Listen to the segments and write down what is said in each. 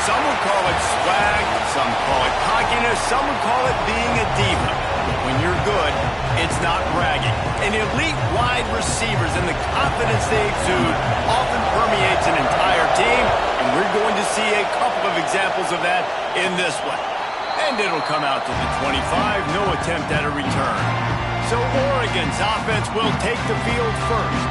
Some would call it swag, some call it cockiness, some would call it being a diva. When you're good, it's not bragging. And elite wide receivers and the confidence they exude often permeates an entire team, and we're going to see a couple of examples of that in this one. And it'll come out to the 25, no attempt at a return. So Oregon's offense will take the field first.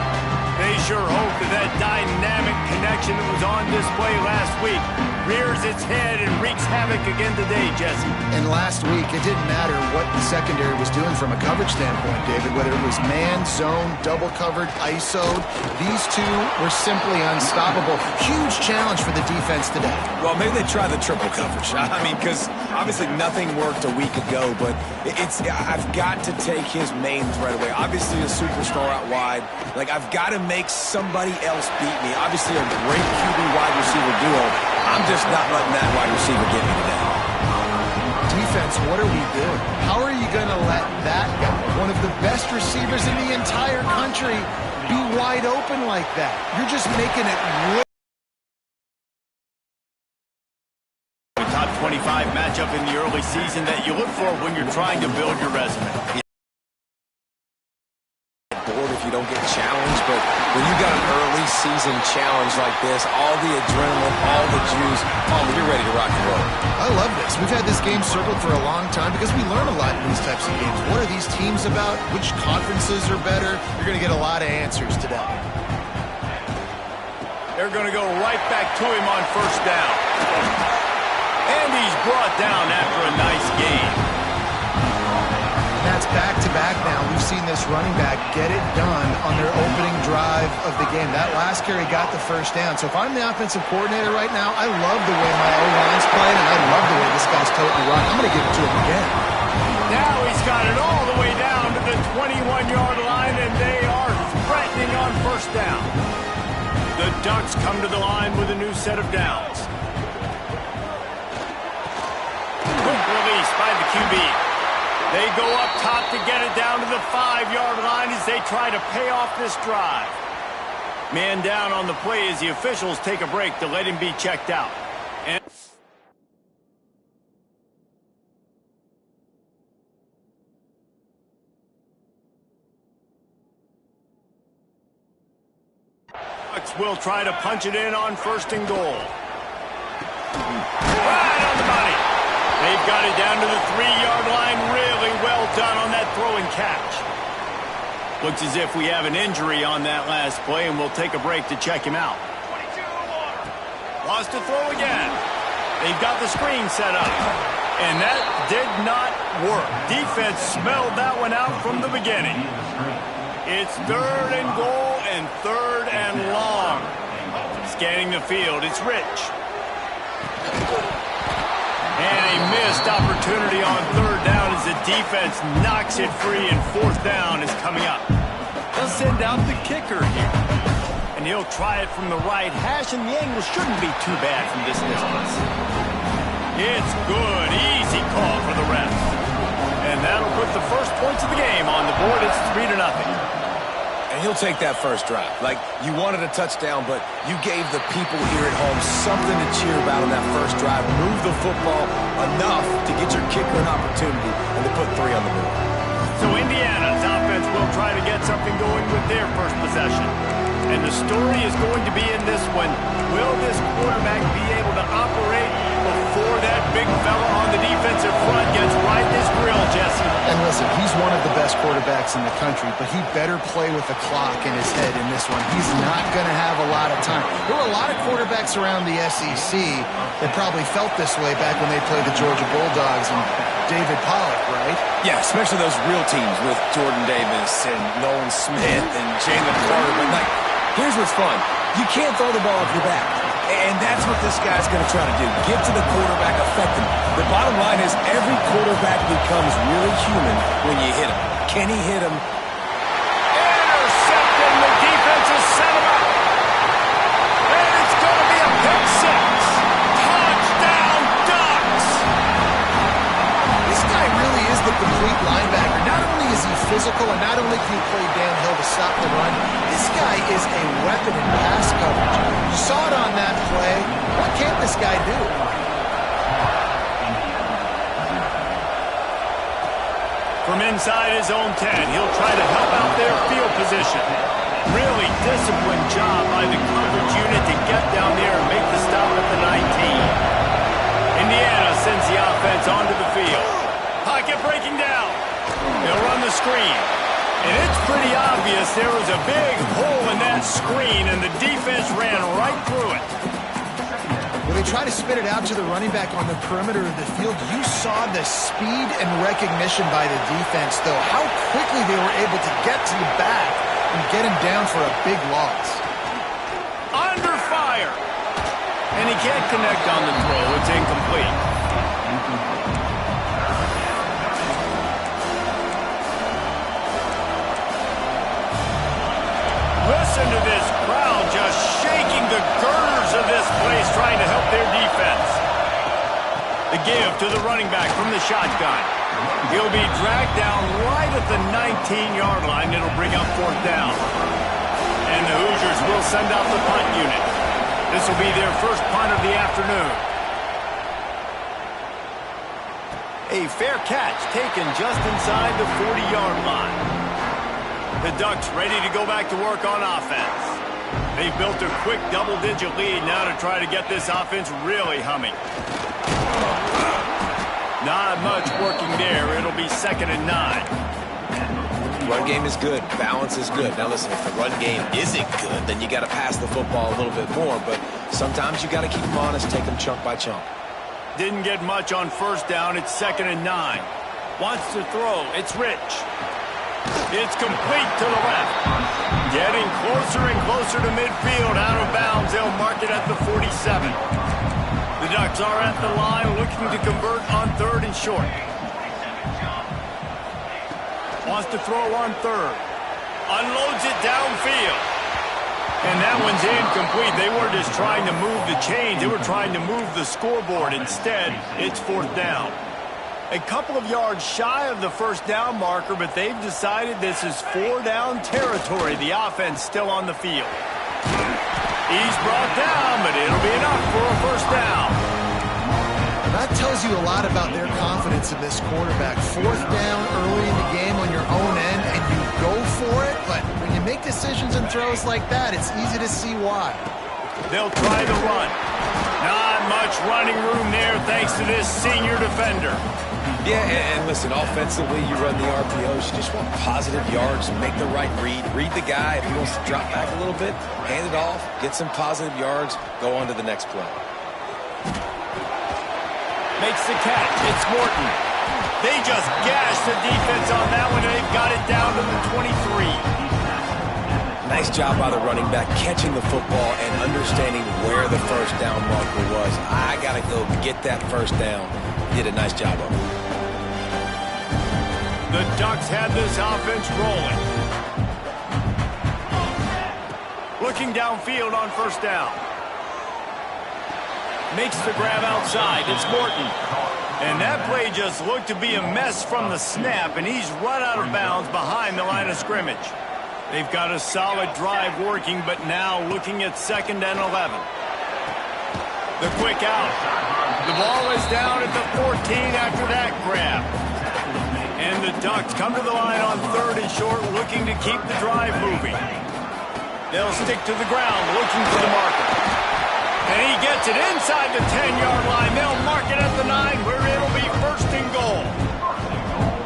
They sure hope that dynamic connection that was on display last week rears its head and wreaks havoc again today, Jesse. And last week, it didn't matter what the secondary was doing from a coverage standpoint, David, whether it was man, zone, double covered, ISO'd. These two were simply unstoppable. Huge challenge for the defense today. Well, maybe they try the triple coverage. I mean, because obviously nothing worked a week ago, but I've got to take his main threat away. Obviously a superstar out wide. Like, I've got to make somebody else beat me. Obviously a great QB wide receiver duo. I'm just not letting that wide receiver get me today. Defense, what are we doing? How are you going to let that guy, one of the best receivers in the entire country, be wide open like that? You're just making it way. Top 25 matchup in the early season that you look for when you're trying to build your resume. Bored if you don't get challenged, but when you got an early season challenge like this, all the adrenaline, all the juice, you're ready to rock and roll. I love this. We've had this game circled for a long time because we learn a lot in these types of games. What are these teams about? Which conferences are better? You're going to get a lot of answers today. They're going to go right back to him on first down. And he's brought down after a nice game. That's back-to-back now. We've seen this running back get it done on their opening drive of the game. That last carry got the first down. So if I'm the offensive coordinator right now, I love the way my O-line's playing, and I love the way this guy's toting the rock. I'm going to give it to him again. Now he's got it all the way down to the 21-yard line, and they are threatening on first down. The Ducks come to the line with a new set of downs. Quick release by the QB. They go up top to get it down to the 5-yard line as they try to pay off this drive. Man down on the play as the officials take a break to let him be checked out. And will try to punch it in on first and goal. Right on the money. They've got it down to the 3-yard line. Really well done on that throw and catch. Looks as if we have an injury on that last play, and we'll take a break to check him out. Lost to throw again. They've got the screen set up. And that did not work. Defense smelled that one out from the beginning. It's third and goal and third and long. Scanning the field, it's Rich. And a missed opportunity on third down as the defense knocks it free, and fourth down is coming up. They'll send out the kicker here. And he'll try it from the right hash, and the angle shouldn't be too bad from this distance. It's good. Easy call for the refs. And that'll put the first points of the game on the board. It's 3-0. And he'll take that first drive. Like, you wanted a touchdown, but you gave the people here at home something to cheer about on that first drive. Move the football enough to get your kicker an opportunity and to put 3 on the board. So Indiana's offense will try to get something going with their first possession. And the story is going to be in this one. Will this quarterback be able to operate before that big fella on the defensive front gets right in his grill, Jesse? And listen, he's one of the best quarterbacks in the country, but he better play with the clock in his head in this one. He's not going to have a lot of time. There were a lot of quarterbacks around the SEC that probably felt this way back when they played the Georgia Bulldogs and David Pollock, right? Yeah, especially those real teams with Jordan Davis and Nolan Smith and Jalen Carter. But, like, here's what's fun. You can't throw the ball off your back. And that's what this guy's going to try to do. Get to the quarterback, affect him. The bottom line is every quarterback becomes really human when you hit him. Can he hit him? Intercepted. The defense has set him up. And it's going to be a pick six. Touchdown, Ducks. This guy really is the complete linebacker. Not only is he physical, and not only can he play downhill to stop the run, this guy is a weapon in pass coverage. You saw it on that play. What can this guy do? From inside his own 10, he'll try to help out their field position. Really disciplined job by the coverage unit to get down there and make the stop at the 19. Indiana sends the offense onto the field. Pocket breaking down. They'll run the screen. And it's pretty obvious there was a big hole in that screen, and the defense ran right through it. When they try to spit it out to the running back on the perimeter of the field, you saw the speed and recognition by the defense, though. How quickly they were able to get to the back and get him down for a big loss. Under fire. And he can't connect on the throw. It's incomplete. Listen to this crowd just shaking the girders of this place trying to help their defense. The give to the running back from the shotgun. He'll be dragged down right at the 19-yard line. It'll bring up fourth down. And the Hoosiers will send out the punt unit. This will be their first punt of the afternoon. A fair catch taken just inside the 40-yard line. The Ducks ready to go back to work on offense. They've built a quick double-digit lead now to try to get this offense really humming. Not much working there. It'll be 2nd and 9. Run game is good. Balance is good. Now listen, if the run game isn't good, then you got to pass the football a little bit more. But sometimes you got to keep them honest, take them chunk by chunk. Didn't get much on first down. It's 2nd and 9. Wants to throw. It's Rich. It's complete to the left. Getting closer and closer to midfield. Out of bounds. They'll mark it at the 47. The Ducks are at the line looking to convert on 3rd and short. Wants to throw on 3rd. Unloads it downfield. And that one's incomplete. They weren't just trying to move the chains. They were trying to move the scoreboard. Instead, it's 4th down. A couple of yards shy of the first down marker, but they've decided this is 4-down territory. The offense still on the field. He's brought down, but it'll be enough for a first down. That tells you a lot about their confidence in this quarterback. 4th down early in the game on your own end, and you go for it, but when you make decisions and throws like that, it's easy to see why. They'll try the run. Not much running room there thanks to this senior defender. Yeah, and listen, offensively, you run the RPOs. You just want positive yards, make the right read. Read the guy. If he wants to drop back a little bit, hand it off, get some positive yards, go on to the next play. Makes the catch. It's Morton. They just gashed the defense on that one, and they've got it down to the 23. Nice job by the running back, catching the football and understanding where the first down marker was. I got to go get that first down. Did a nice job of it. The Ducks had this offense rolling. Looking downfield on first down. Makes the grab outside. It's Morton. And that play just looked to be a mess from the snap, and he's run out of bounds behind the line of scrimmage. They've got a solid drive working, but now looking at 2nd and 11. The quick out. The ball is down at the 14 after that grab. And the Ducks come to the line on 3rd and short, looking to keep the drive moving. They'll stick to the ground, looking for the marker. And he gets it inside the 10-yard line. They'll mark it at the 9, where it'll be 1st and goal.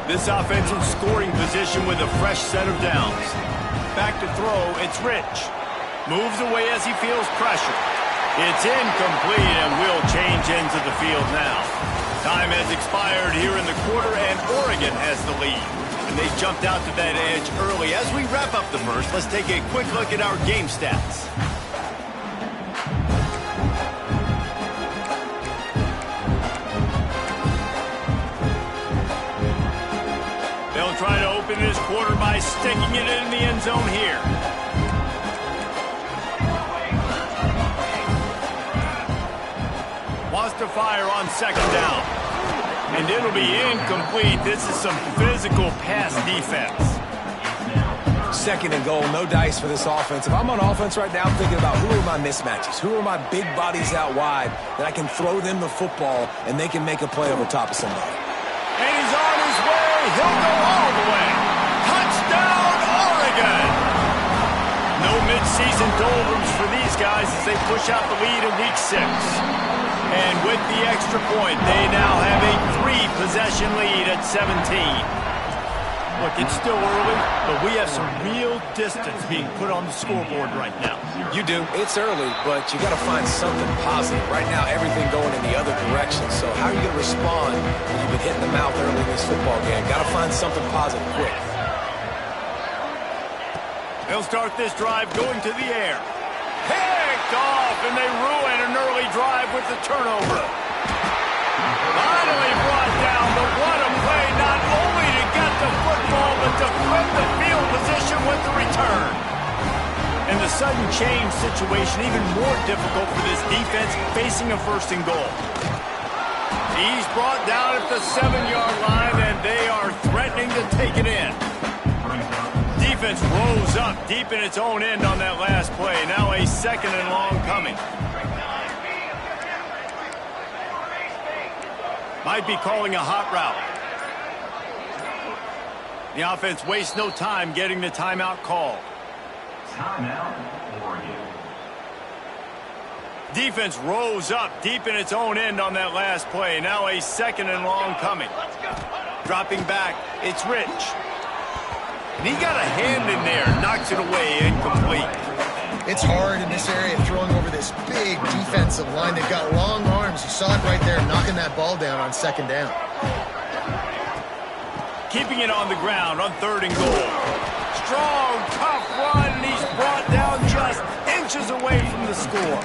This offense in scoring position with a fresh set of downs. Back to throw, it's Rich. Moves away as he feels pressure. It's incomplete and will change ends of the field now. Time has expired here in the quarter, and Oregon has the lead. And they jumped out to that edge early. As we wrap up the first, let's take a quick look at our game stats. They'll try to open this quarter by sticking it in the end zone here. Wants to fire on 2nd down. And it'll be incomplete. This is some physical pass defense. Second and goal, no dice for this offense. If I'm on offense right now, I'm thinking about who are my mismatches? Who are my big bodies out wide that I can throw them the football and they can make a play over top of somebody. And he's on his way. He'll go all the way. Touchdown, Oregon! No midseason doldrums for these guys as they push out the lead in Week 6. And with the extra point, they now have a 3-possession lead at 17. Look, it's still early, but we have some real distance being put on the scoreboard right now. You do. It's early, but you got to find something positive. Right now, everything going in the other direction. So how are you going to respond when you've been hitting the mouth early in this football game? Got to find something positive quick. They'll start this drive going to the air. Picked off, and they ruin an early drive with the turnover. Finally brought down, but what a play, not only to get the football, but to flip the field position with the return. And the sudden change situation even more difficult for this defense facing a first and goal. He's brought down at the 7-yard line, and they are threatening to take it in. Defense rose up deep in its own end on that last play. Now a second and long coming. Might be calling a hot route. The offense wastes no time getting the timeout call. Timeout, Oregon. Defense rose up deep in its own end on that last play. Now a second and long coming. Dropping back, it's Rich. And he got a hand in there, knocks it away, incomplete. It's hard in this area throwing over this big defensive line. They've got long arms. You saw it right there, knocking that ball down on second down. Keeping it on the ground on third and goal. Strong, tough run, and he's brought down just inches away from the score.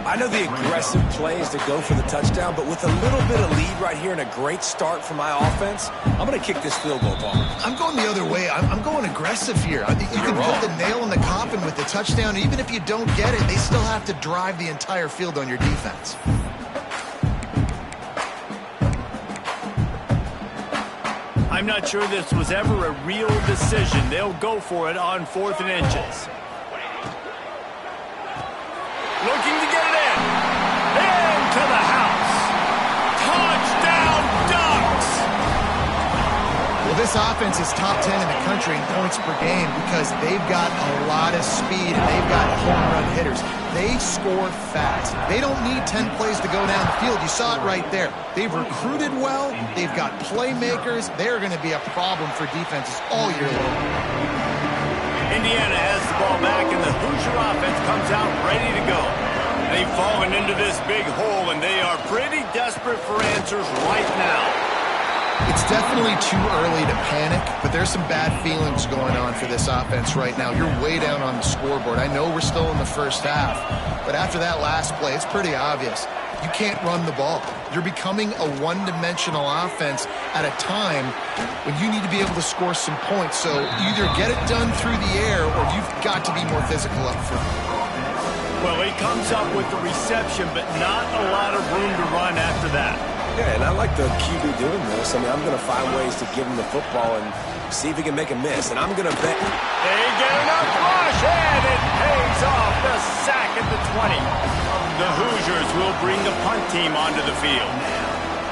I know the aggressive play is to go for the touchdown, but with a little bit of lead right here and a great start for my offense, I'm going to kick this field goal ball. I'm going the other way. I'm going aggressive here. I think you can put the nail in the coffin with the touchdown. Even if you don't get it, they still have to drive the entire field on your defense. I'm not sure this was ever a real decision. They'll go for it on 4th and inches. Looking to get it in. Into the house. Touchdown, Ducks! Well, this offense is top 10 in the country in points per game because they've got a lot of speed and they've got home run hitters. They score fast. They don't need 10 plays to go down the field. You saw it right there. They've recruited well. They've got playmakers. They're going to be a problem for defenses all year long. Indiana has the ball back, and the Hoosier offense comes out ready to go. They've fallen into this big hole, and they are pretty desperate for answers right now. It's definitely too early to panic, but there's some bad feelings going on for this offense right now. You're way down on the scoreboard. I know we're still in the first half, but after that last play, it's pretty obvious. You can't run the ball. You're becoming a one-dimensional offense at a time when you need to be able to score some points. So either get it done through the air or you've got to be more physical up front. Well, he comes up with the reception, but not a lot of room to run after that. Yeah, and I like the QB doing this. I mean, I'm going to find ways to give him the football and see if he can make a miss. And I'm going to bet. They get enough rush, and it pays off. The sack at the 20. The Hoosiers will bring the punt team onto the field.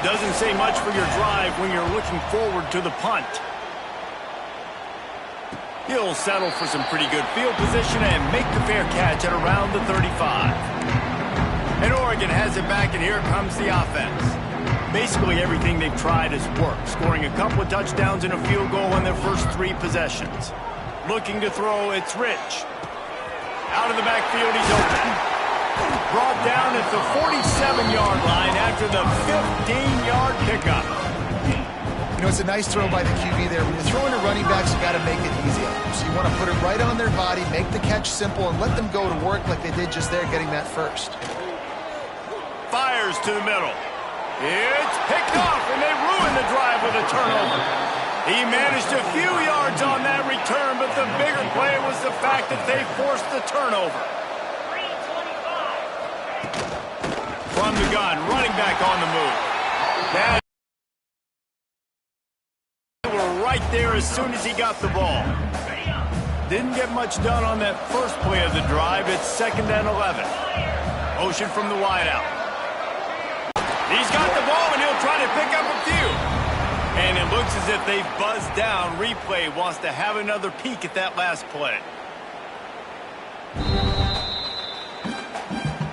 Doesn't say much for your drive when you're looking forward to the punt. He'll settle for some pretty good field position and make the fair catch at around the 35. And Oregon has it back, and here comes the offense. Basically everything they've tried has worked, scoring a couple of touchdowns and a field goal on their first 3 possessions. Looking to throw, it's Rich. Out of the backfield, he's open. Brought down at the 47-yard line after the 15-yard pickup. You know, it's a nice throw by the QB there. When you're throwing to running backs, you got to make it easy. So you want to put it right on their body, make the catch simple, and let them go to work like they did just there, getting that first. Fires to the middle. It's picked off, and they ruin the drive with a turnover. He managed a few yards on that return, but the bigger play was the fact that they forced the turnover. From the gun, running back on the move. They were right there as soon as he got the ball. Didn't get much done on that first play of the drive. It's 2nd and 11. Motion from the wideout. He's got the ball, and he'll try to pick up a few. And it looks as if they've buzzed down. Replay wants to have another peek at that last play.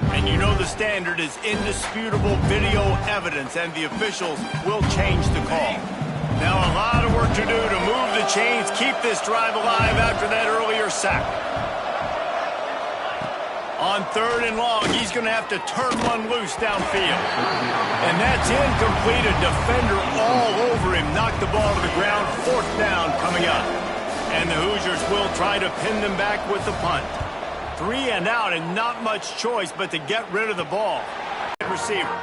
And you know the standard is indisputable video evidence, and the officials will change the call. Now a lot of work to do to move the chains, keep this drive alive after that earlier sack. On 3rd and long, he's going to have to turn one loose downfield. And that's incomplete. A defender all over him. Knocked the ball to the ground. 4th down coming up. And the Hoosiers will try to pin them back with the punt. 3 and out, and not much choice but to get rid of the ball. Receiver.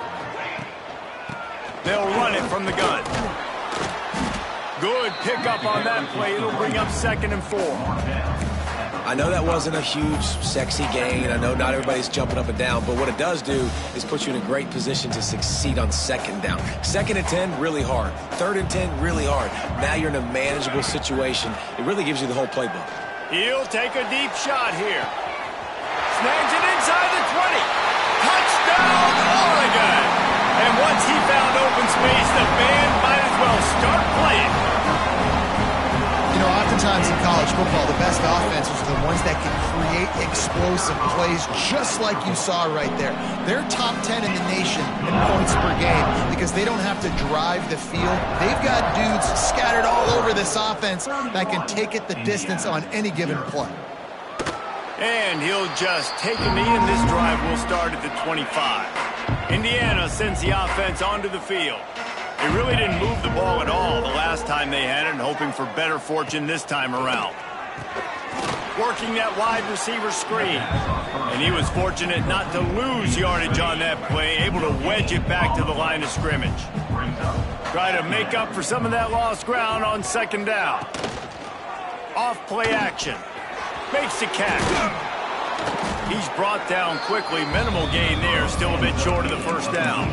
They'll run it from the gun. Good pickup on that play. It'll bring up 2nd and 4. I know that wasn't a huge, sexy gain. I know not everybody's jumping up and down, but what it does do is put you in a great position to succeed on 2nd down. 2nd and 10, really hard. 3rd and 10, really hard. Now you're in a manageable situation. It really gives you the whole playbook. He'll take a deep shot here. Snags it inside the 20. Touchdown, Oregon! And once he found open space, the band might as well start playing. You know, oftentimes in college football, the best offenses are the ones that can create explosive plays, just like you saw right there. They're top 10 in the nation in points per game because they don't have to drive the field. They've got dudes scattered all over this offense that can take it the distance on any given play. And he'll just take a knee, and this drive will start at the 25. Indiana sends the offense onto the field. They really didn't move the ball at all the last time they had it, and hoping for better fortune this time around. Working that wide receiver screen. And he was fortunate not to lose yardage on that play, able to wedge it back to the line of scrimmage. Try to make up for some of that lost ground on 2nd down. Off play action. Makes the catch. He's brought down quickly. Minimal gain there. Still a bit short of the 1st down.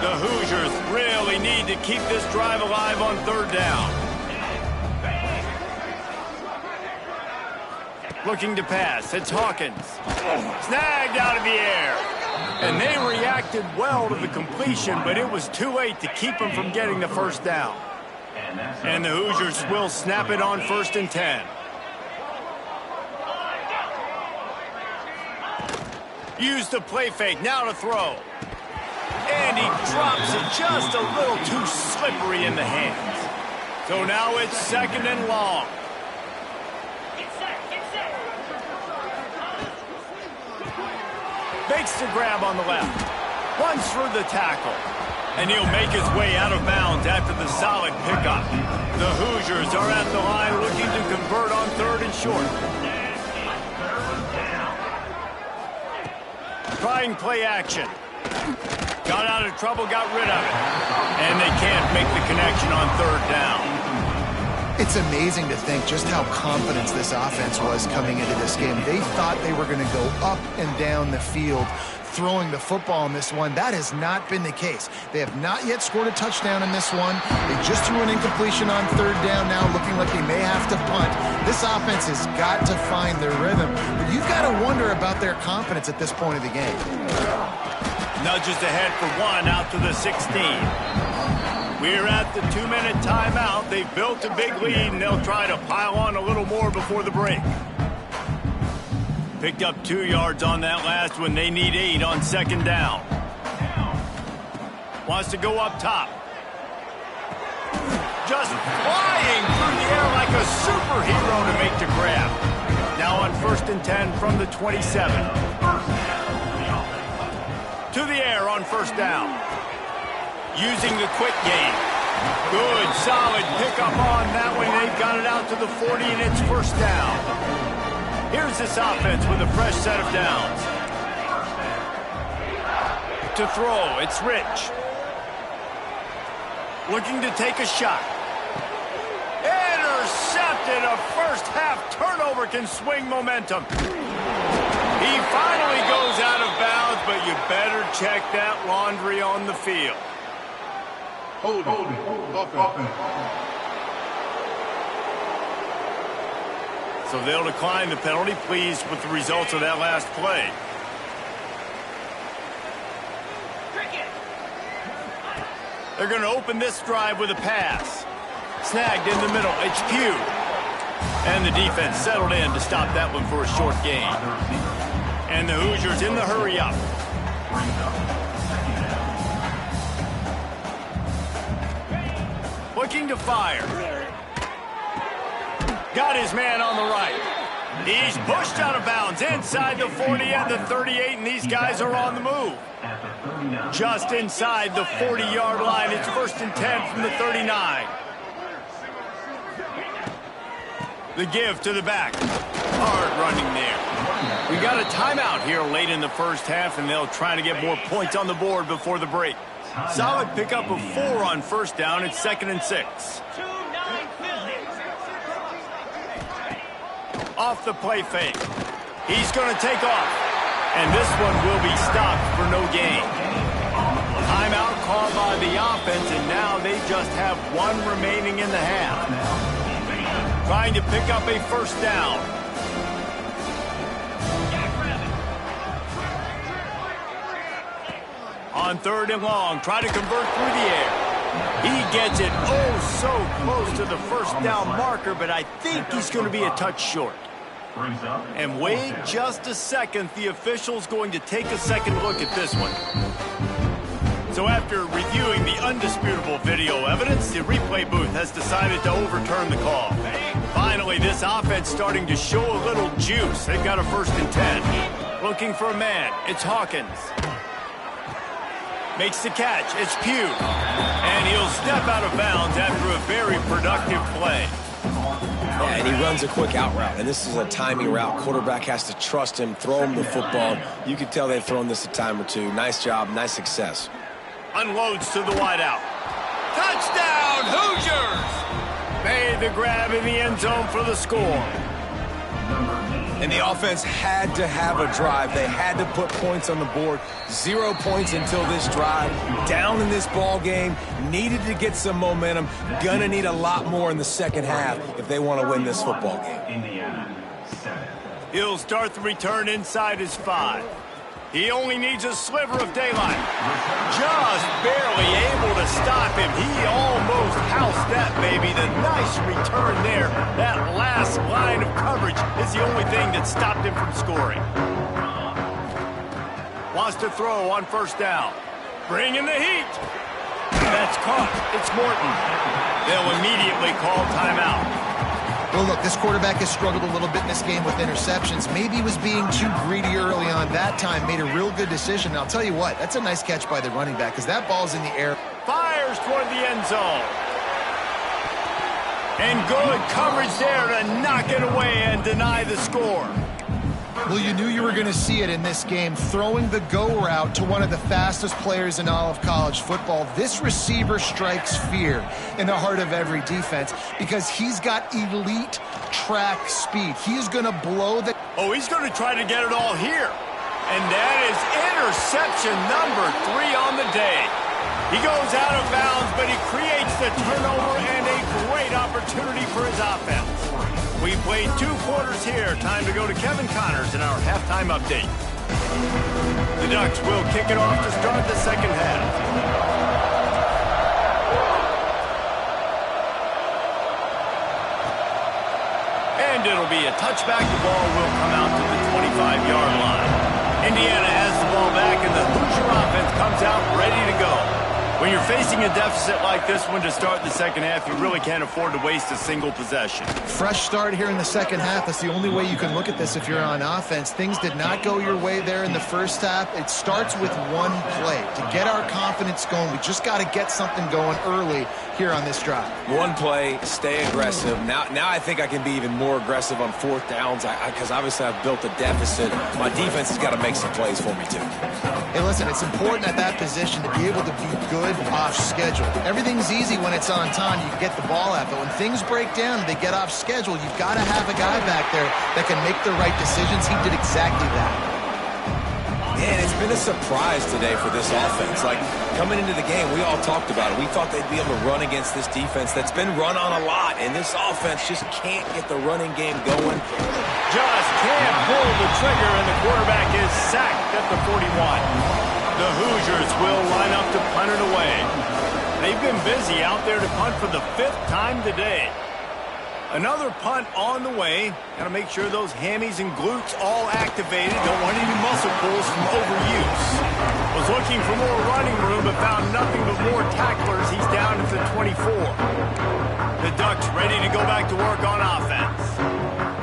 The Hoosiers really need to keep this drive alive on 3rd down. Looking to pass. It's Hawkins. Snagged out of the air. And they reacted well to the completion, but it was too late to keep them from getting the 1st down. And the Hoosiers will snap it on 1st and 10. Use the play fake, now to throw. And he drops it just a little too slippery in the hands. So now it's 2nd and long. Makes the grab on the left. Runs through the tackle. And he'll make his way out of bounds after the solid pickup. The Hoosiers are at the line looking to convert on 3rd and short. Trying play action. Got out of trouble, got rid of it. And they can't make the connection on 3rd down. It's amazing to think just how confident this offense was coming into this game. They thought they were going to go up and down the field throwing the football in this one. That has not been the case. They have not yet scored a touchdown in this one. They just threw an incompletion on 3rd down now, looking like they may have to punt. This offense has got to find their rhythm. But you've got to wonder about their confidence at this point of the game. Nudges ahead for 1 out to the 16. We're at the 2-minute timeout. They've built a big lead, and they'll try to pile on a little more before the break. Picked up 2 yards on that last one. They need 8 on 2nd down. Wants to go up top. Just flying through the air like a superhero to make the grab. Now on 1st and 10 from the 27. To the air on 1st down. Using the quick game. Good, solid pickup on that one. They've got it out to the 40, and it's 1st down. Here's this offense with a fresh set of downs. To throw, it's Rich. Looking to take a shot. Intercepted. A first-half turnover can swing momentum. He finally goes out of bounds, but you better check that laundry on the field. Hold it. So they'll decline the penalty, pleased with the results of that last play. They're going to open this drive with a pass. Snagged in the middle. It's Pugh. And the defense settled in to stop that one for a short gain. And the Hoosiers in the hurry up. Looking to fire. Got his man on the right. He's pushed out of bounds inside the 40 and the 38, and these guys are on the move. Just inside the 40-yard line. It's 1st and 10 from the 39. The give to the back. Hard running there. We got a timeout here late in the first half, and they'll try to get more points on the board before the break. Solid pickup of 4 on first down. It's 2nd and 6. Off the play fake. He's going to take off. And this one will be stopped for no gain. Timeout called by the offense, and now they just have 1 remaining in the half. Trying to pick up a first down. On 3rd and long, try to convert through the air. He gets it so close to the first down marker, but I think he's going to be a touch short. And wait just a second, the official's going to take a second look at this one. So after reviewing the undisputable video evidence, the replay booth has decided to overturn the call. Finally, this offense starting to show a little juice. They've got a 1st and 10. Looking for a man. It's Hawkins. Makes the catch. It's Pugh. And he'll step out of bounds after a very productive play. Yeah, and he runs a quick out route, and this is a timing route. Quarterback has to trust him, throw him the football. You can tell they've thrown this a time or two. Nice job, nice success. Unloads to the wideout. Touchdown, Hoosiers! Made the grab in the end zone for the score. And the offense had to have a drive. They had to put points on the board. 0 points until this drive. Down in this ball game. Needed to get some momentum. Gonna need a lot more in the second half if they want to win this football game. He'll start the return inside his 5. He only needs a sliver of daylight. Just barely able to stop him. He almost housed that baby. The nice return there. That last line of coverage is the only thing that stopped him from scoring. Wants to throw on first down. Bring in the heat. That's caught. It's Morton. They'll immediately call timeout. Well, look, this quarterback has struggled a little bit in this game with interceptions. Maybe he was being too greedy early on. That time made a real good decision. And I'll tell you what, that's a nice catch by the running back because that ball's in the air. Fires toward the end zone. And good coverage there to knock it away and deny the score. Well, you knew you were going to see it in this game. Throwing the go route to one of the fastest players in all of college football. This receiver strikes fear in the heart of every defense because he's got elite track speed. He's going to blow the... Oh, he's going to try to get it all here. And that is interception number 3 on the day. He goes out of bounds, but he creates the turnover and a great opportunity for his offense. We played 2 quarters here. Time to go to Kevin Connors in our halftime update. The Ducks will kick it off to start the second half. And it'll be a touchback. The ball will come out to the 25-yard line. Indiana has the ball back, and the Hoosier offense comes out ready to go. When you're facing a deficit like this one to start the second half, you really can't afford to waste a single possession. Fresh start here in the second half. That's the only way you can look at this if you're on offense. Things did not go your way there in the first half. It starts with one play. To get our confidence going, we just got to get something going early here on this drive. One play, stay aggressive. Now I think I can be even more aggressive on 4th downs because obviously I've built a deficit. My defense has got to make some plays for me too. Hey, listen, it's important at that position to be able to be good off schedule. Everything's easy when it's on time. You can get the ball out, but when things break down and they get off schedule, you've got to have a guy back there that can make the right decisions. He did exactly that. And it's been a surprise today for this offense. Like, coming into the game, we all talked about it. We thought they'd be able to run against this defense that's been run on a lot, and this offense just can't get the running game going. Just can't pull the trigger, and the quarterback is sacked at the 41. The Hoosiers will line up to punt it away. They've been busy out there to punt for the 5th time today. Another punt on the way. Got to make sure those hammies and glutes all activated. Don't want any muscle pulls from overuse. Was looking for more running room, but found nothing but more tacklers. He's down at the 24. The Ducks ready to go back to work on offense.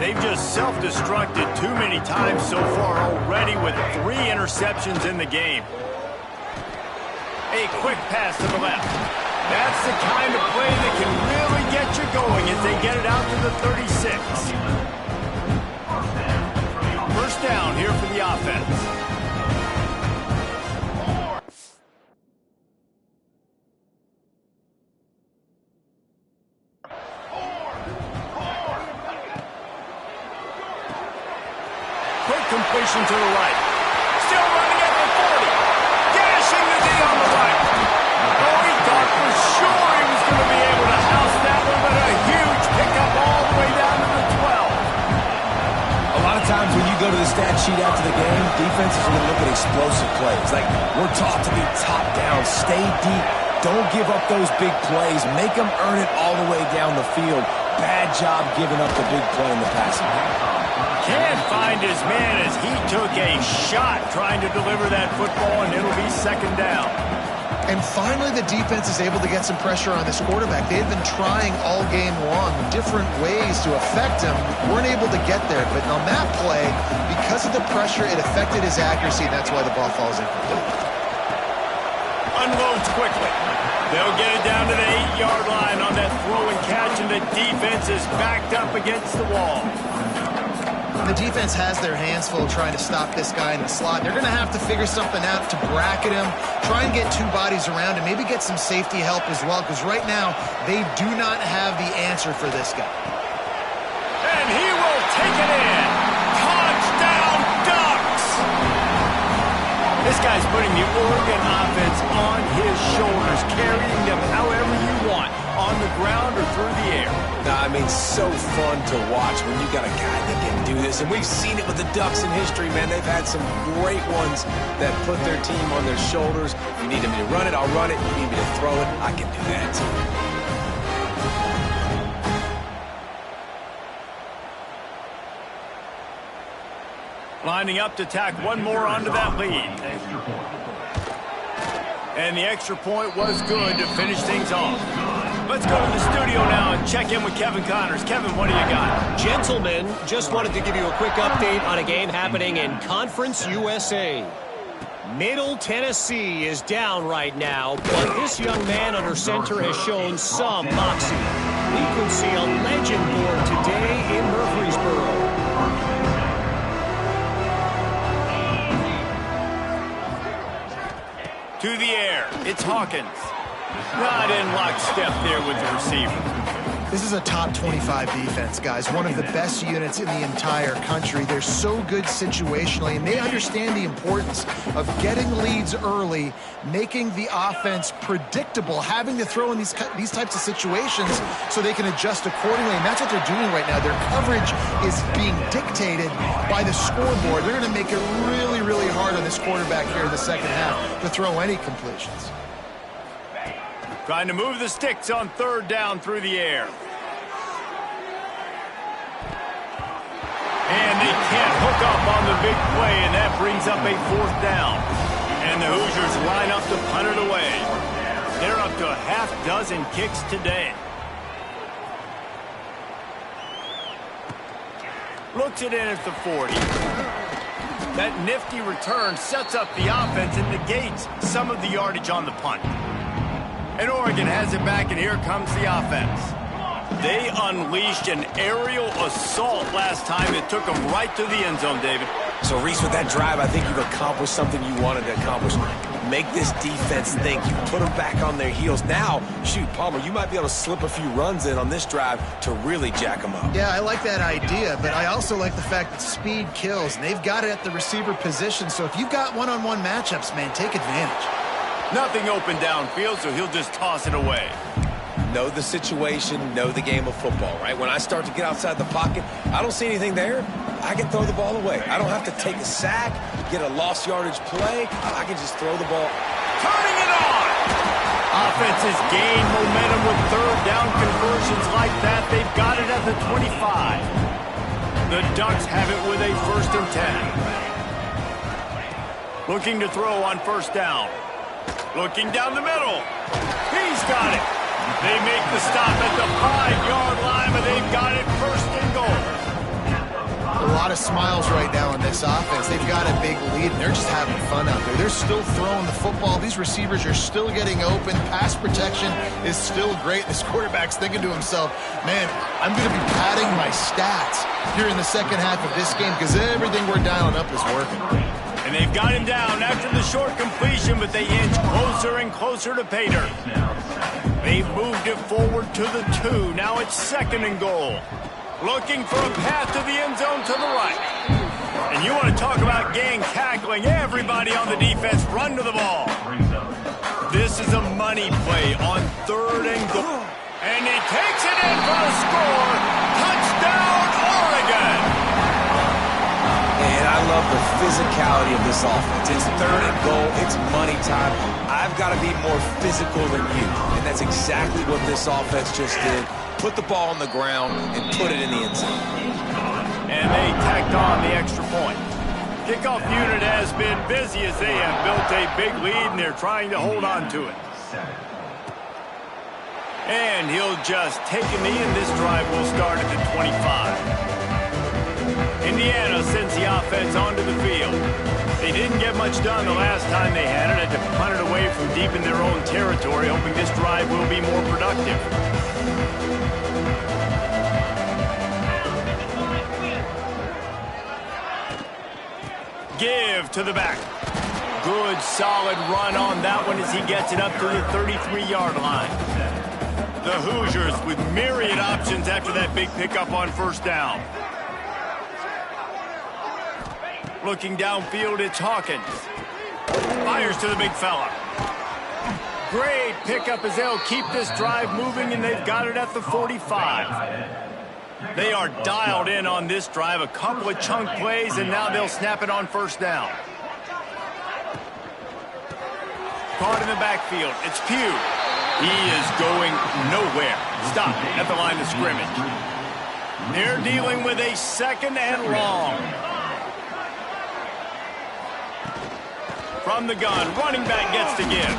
They've just self-destructed too many times so far already with 3 interceptions in the game. A quick pass to the left. That's the kind of play that can really get you going as they get it out to the 36. First down here for the offense. Quick completion to the right. Still running at the 40. Dashing the D on the right. Oh, he thought for sure he was going to be able to house that one, but a huge pickup all the way down to the 12. A lot of times when you go to the stat sheet after the game, defenses are going to look at explosive plays. Like, we're taught to be top down, stay deep, don't give up those big plays, make them earn it all the way down the field. Bad job giving up the big play in the passing game. Can't find his man as he took a shot trying to deliver that football, and it'll be second down. And finally, the defense is able to get some pressure on this quarterback. They've been trying all game long different ways to affect him. Weren't able to get there. But on that play, because of the pressure, it affected his accuracy. That's why the ball falls incomplete. Unloads quickly. They'll get it down to the 8-yard line on that throw and catch, and the defense is backed up against the wall. The defense has their hands full trying to stop this guy in the slot. They're going to have to figure something out to bracket him, try and get 2 bodies around him, maybe get some safety help as well, because right now they do not have the answer for this guy. And he will take it in. Touchdown, Ducks! This guy's putting the Oregon offense on his shoulders, carrying them however you want, on the ground or through the air. I mean, so fun to watch when you got a guy that can do this. And we've seen it with the Ducks in history, man. They've had some great ones that put their team on their shoulders. You need me to run it, I'll run it. You need me to throw it, I can do that too. Lining up to tack one more onto that lead. And the extra point was good to finish things off. Let's go to the studio now and check in with Kevin Connors. Kevin, what do you got? Gentlemen, just wanted to give you a quick update on a game happening in Conference USA. Middle Tennessee is down right now, but this young man under center has shown some moxie. We could see a legend born today in Murfreesboro. To the air, it's Hawkins. Not in lockstep there with the receiver. This is a top 25 defense, guys. One of the best units in the entire country. They're so good situationally, and they understand the importance of getting leads early, making the offense predictable, having to throw in these types of situations so they can adjust accordingly, and that's what they're doing right now. Their coverage is being dictated by the scoreboard. They're going to make it really, really hard on this quarterback here in the second half to throw any completions. Trying to move the sticks on third down through the air. And they can't hook up on the big play, and that brings up a fourth down. And the Hoosiers line up to punt it away. They're up to a half-dozen kicks today. Looks it in at the 40. That nifty return sets up the offense and negates some of the yardage on the punt. And Oregon has it back, and here comes the offense. They unleashed an aerial assault last time. It took them right to the end zone, David. So, Reese, with that drive, I think you've accomplished something you wanted to accomplish. make this defense think. You put them back on their heels. Now, shoot, Palmer, you might be able to slip a few runs in on this drive to really jack them up. Yeah, I like that idea, but I also like the fact that speed kills, and they've got it at the receiver position. So if you've got one-on-one matchups, man, take advantage. Nothing open downfield, so he'll just toss it away. Know the situation, know the game of football, right? When I start to get outside the pocket, I don't see anything there, I can throw the ball away. I don't have to take a sack, get a lost yardage play. I can just throw the ball. Turning it on! Offenses gain momentum with third down conversions like that. They've got it at the 25. The Ducks have it with a 1st and 10. Looking to throw on 1st down. Looking down the middle. He's got it. They make the stop at the 5-yard line, but they've got it 1st and goal. A lot of smiles right now in this offense. They've got a big lead, and they're just having fun out there. They're still throwing the football. These receivers are still getting open. Pass protection is still great. This quarterback's thinking to himself, man, I'm going to be padding my stats here in the second half of this game because everything we're dialing up is working. And they've got him down after the short completion, but they inch closer and closer to pay dirt. They've moved it forward to the 2. Now it's 2nd and goal. Looking for a path to the end zone to the right. And you want to talk about gang tackling. Everybody on the defense run to the ball. This is a money play on 3rd and goal. And he takes it in for a score. Touchdown, Oregon! And I love the physicality of this offense. It's 3rd and goal. It's money time. I've got to be more physical than you. And that's exactly what this offense just did. Put the ball on the ground and put it in the end zone. And they tacked on the extra point. Kickoff unit has been busy as they have built a big lead, and they're trying to hold on to it. And he'll just take a knee, and this drive will start at the 25. Indiana sends the offense onto the field. They didn't get much done the last time they had it. Had to punt it away from deep in their own territory, hoping this drive will be more productive. Give to the back. Good, solid run on that one as he gets it up to the 33-yard line. The Hoosiers with myriad options after that big pickup on 1st down. Looking downfield, it's Hawkins. Fires to the big fella. Great pickup as they'll keep this drive moving, and they've got it at the 45. They are dialed in on this drive, a couple of chunk plays, and now they'll snap it on 1st down. Caught in the backfield, it's Pugh. He is going nowhere. Stop at the line of scrimmage. They're dealing with a 2nd and long. From the gun, running back gets to give.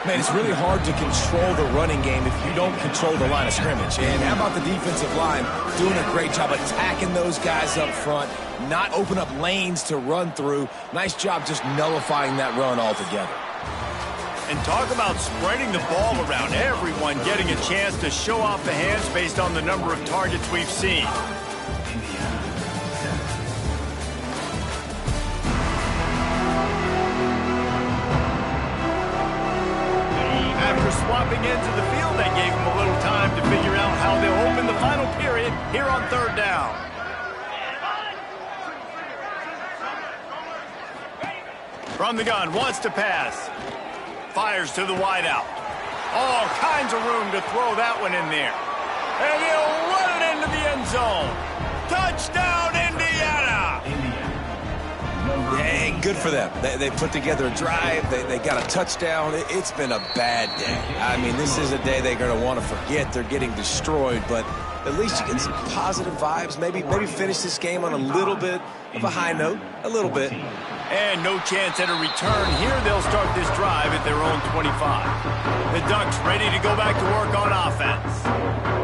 Man, it's really hard to control the running game if you don't control the line of scrimmage. And how about the defensive line doing a great job attacking those guys up front, not open up lanes to run through. Nice job just nullifying that run altogether. And talk about spreading the ball around. Everyone getting a chance to show off the hands based on the number of targets we've seen. After swapping ends of the field, that gave them a little time to figure out how they'll open the final period here on 3rd down. From the gun, wants to pass. Fires to the wideout. All kinds of room to throw that one in there. And he'll run it into the end zone. Touchdown, Indiana! Yeah, good for them. They put together a drive. They got a touchdown. It's been a bad day. I mean, this is a day they're going to want to forget. They're getting destroyed, but at least you get some positive vibes. Maybe finish this game on a little bit of a high note. A little bit. And no chance at a return here. They'll start this drive at their own 25. The Ducks ready to go back to work on offense.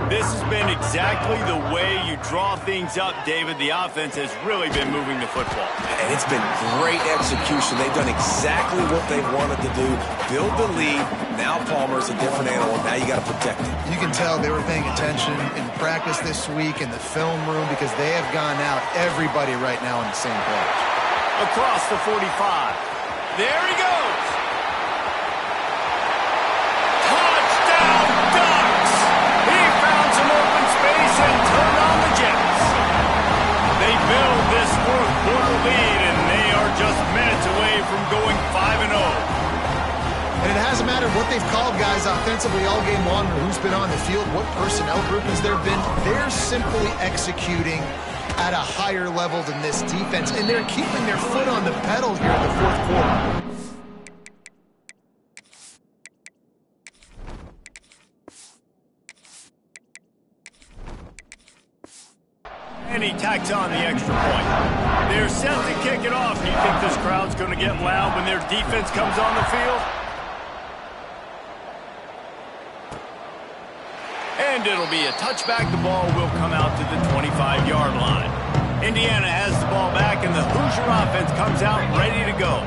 This has been exactly the way you draw things up, David. The offense has really been moving the football. And it's been great execution. They've done exactly what they wanted to do. Build the lead. Now Palmer's a different animal. Now you got to protect it. You can tell they were paying attention in practice this week in the film room because they have gone out, everybody right now on the same page. Across the 45. There he goes. of what they've called guys offensively all game long, or who's been on the field, what personnel group has there been, they're simply executing at a higher level than this defense, and they're keeping their foot on the pedal here in the fourth quarter. And he tacks on the extra point. They're set to kick it off. Do you think this crowd's going to get loud when their defense comes on the field? And it'll be a touchback. The ball will come out to the 25-yard line. Indiana has the ball back, and the Hoosier offense comes out ready to go.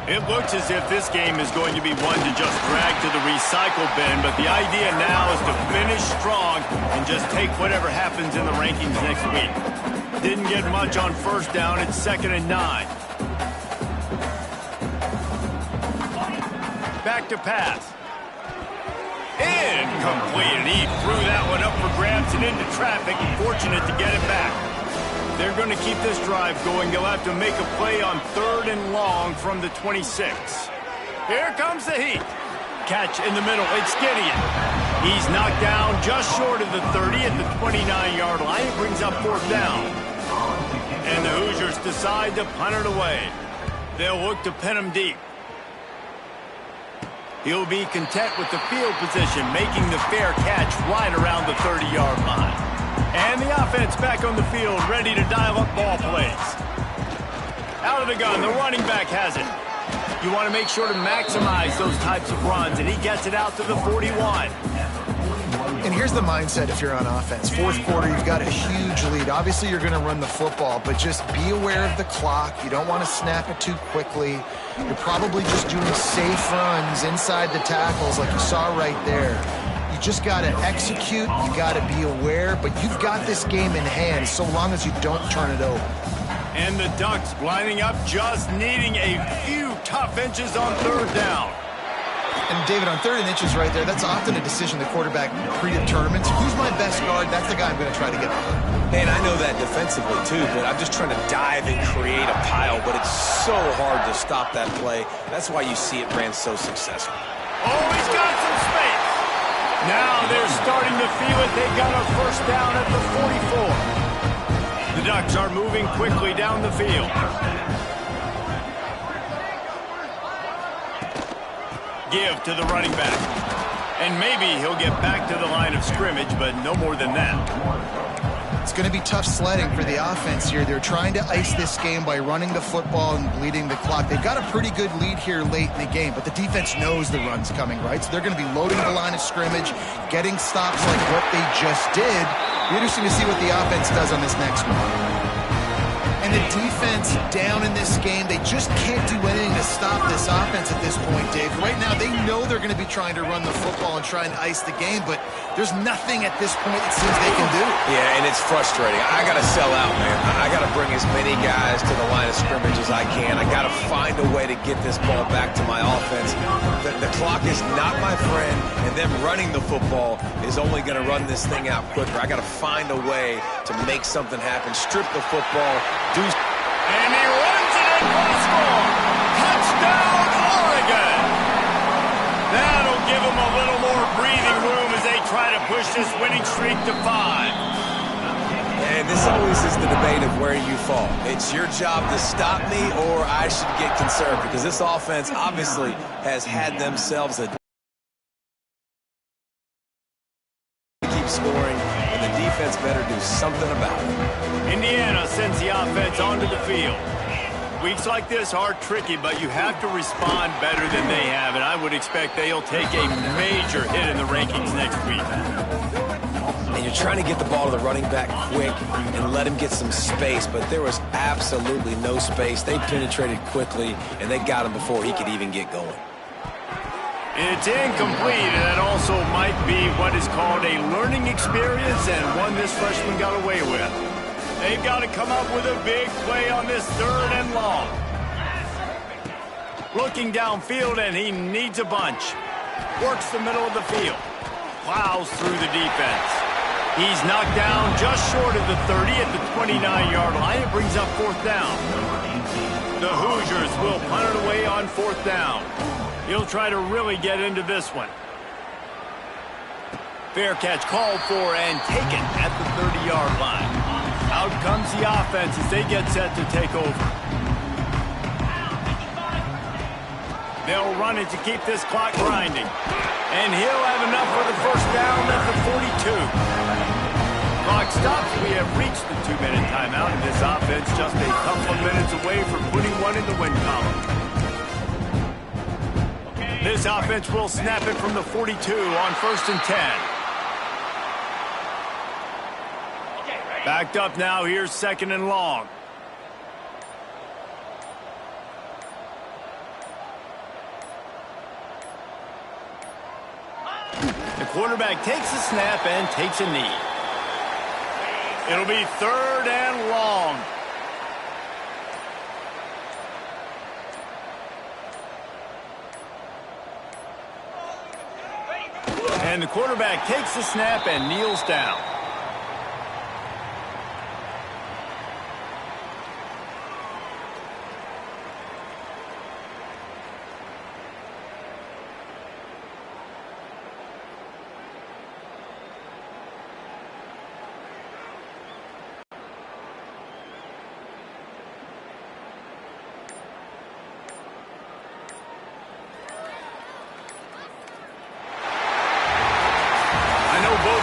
It looks as if this game is going to be one to just drag to the recycle bin, but the idea now is to finish strong and just take whatever happens in the rankings next week. Didn't get much on first down. It's 2nd and 9. Back to pass. Incomplete, and he threw that one up for grabs and into traffic. Fortunate to get it back. They're going to keep this drive going. They'll have to make a play on 3rd and long from the 26. Here comes the heat. Catch in the middle. It's Gideon. He's knocked down just short of the 30 at the 29-yard line. It brings up 4th down. And the Hoosiers decide to punt it away. They'll look to pin him deep. He'll be content with the field position, making the fair catch right around the 30-yard line. And the offense back on the field, ready to dial up ball plays. Out of the gun, the running back has it. You want to make sure to maximize those types of runs, and he gets it out to the 41. And here's the mindset if you're on offense. Fourth quarter, you've got a huge lead. Obviously, you're going to run the football, but just be aware of the clock. You don't want to snap it too quickly. You're probably just doing safe runs inside the tackles like you saw right there. You just got to execute. You got to be aware, but you've got this game in hand so long as you don't turn it over. And the Ducks lining up, just needing a few tough inches on 3rd down. And, David, on 3rd and inches right there, that's often a decision the quarterback predetermines. Who's my best guard? That's the guy I'm going to try to get behind. And I know that defensively, too, but I'm just trying to dive and create a pile, but it's so hard to stop that play. That's why you see it ran so successful. Oh, he's got some space. Now they're starting to feel it. They got a 1st down at the 44. The Ducks are moving quickly down the field. Give to the running back. And maybe he'll get back to the line of scrimmage, but no more than that. It's going to be tough sledding for the offense here. They're trying to ice this game by running the football and bleeding the clock. They've got a pretty good lead here late in the game, but the defense knows the run's coming, right? So they're going to be loading the line of scrimmage, getting stops like what they just did. Be interesting to see what the offense does on this next one. And the defense down in this game, they just can't do anything to stop this offense at this point, Dave. Right now, they know they're going to be trying to run the football and try and ice the game, but there's nothing at this point it seems they can do. Yeah, and it's frustrating. I got to sell out, man. I got to bring as many guys to the line of scrimmage as I can. I got to find a way to get this ball back to my offense. The clock is not my friend, and them running the football is only going to run this thing out quicker. I got to find a way to make something happen, strip the football, and he runs it in for the score. Touchdown, Oregon. That'll give them a little more breathing room as they try to push this winning streak to 5. And this always is the debate of where you fall. It's your job to stop me, or I should get conserved, because this offense obviously has had themselves a keep scoring, and the defense better do something about it. Indiana sends the offense onto the field. Weeks like this are tricky, but you have to respond better than they have, and I would expect they'll take a major hit in the rankings next week. And you're trying to get the ball to the running back quick and let him get some space, but there was absolutely no space. They penetrated quickly, and they got him before he could even get going. It's incomplete, and that also might be what is called a learning experience, and one this freshman got away with. They've got to come up with a big play on this 3rd and long. Looking downfield, and he needs a bunch. Works the middle of the field. Plows through the defense. He's knocked down just short of the 30 at the 29-yard line. It brings up 4th down. The Hoosiers will punt it away on 4th down. He'll try to really get into this one. Fair catch called for and taken at the 30-yard line. Out comes the offense as they get set to take over. They'll run it to keep this clock grinding. And he'll have enough for the first down at the 42. Clock stops. We have reached the 2-minute timeout, and this offense just a couple of minutes away from putting one in the win column. This offense will snap it from the 42 on 1st and 10. Backed up now. Here's 2nd and long. The quarterback takes a snap and takes a knee. It'll be 3rd and long. And the quarterback takes the snap and kneels down.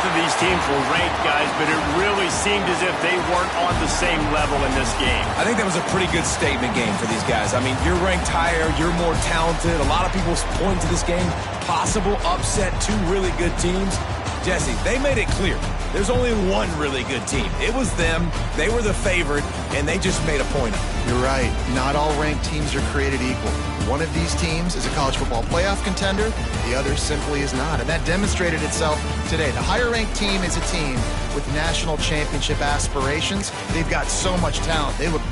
These teams were ranked, guys, but it really seemed as if they weren't on the same level in this game. I think that was a pretty good statement game for these guys. I mean, you're ranked higher, you're more talented. A lot of people point to this game, possible upset, 2 really good teams. Jesse, they made it clear. There's only one really good team. It was them. They were the favorite, and they just made a point of it. You're right. Not all ranked teams are created equal. One of these teams is a college football playoff contender. The other simply is not. And that demonstrated itself today. The higher-ranked team is a team with national championship aspirations. They've got so much talent. They look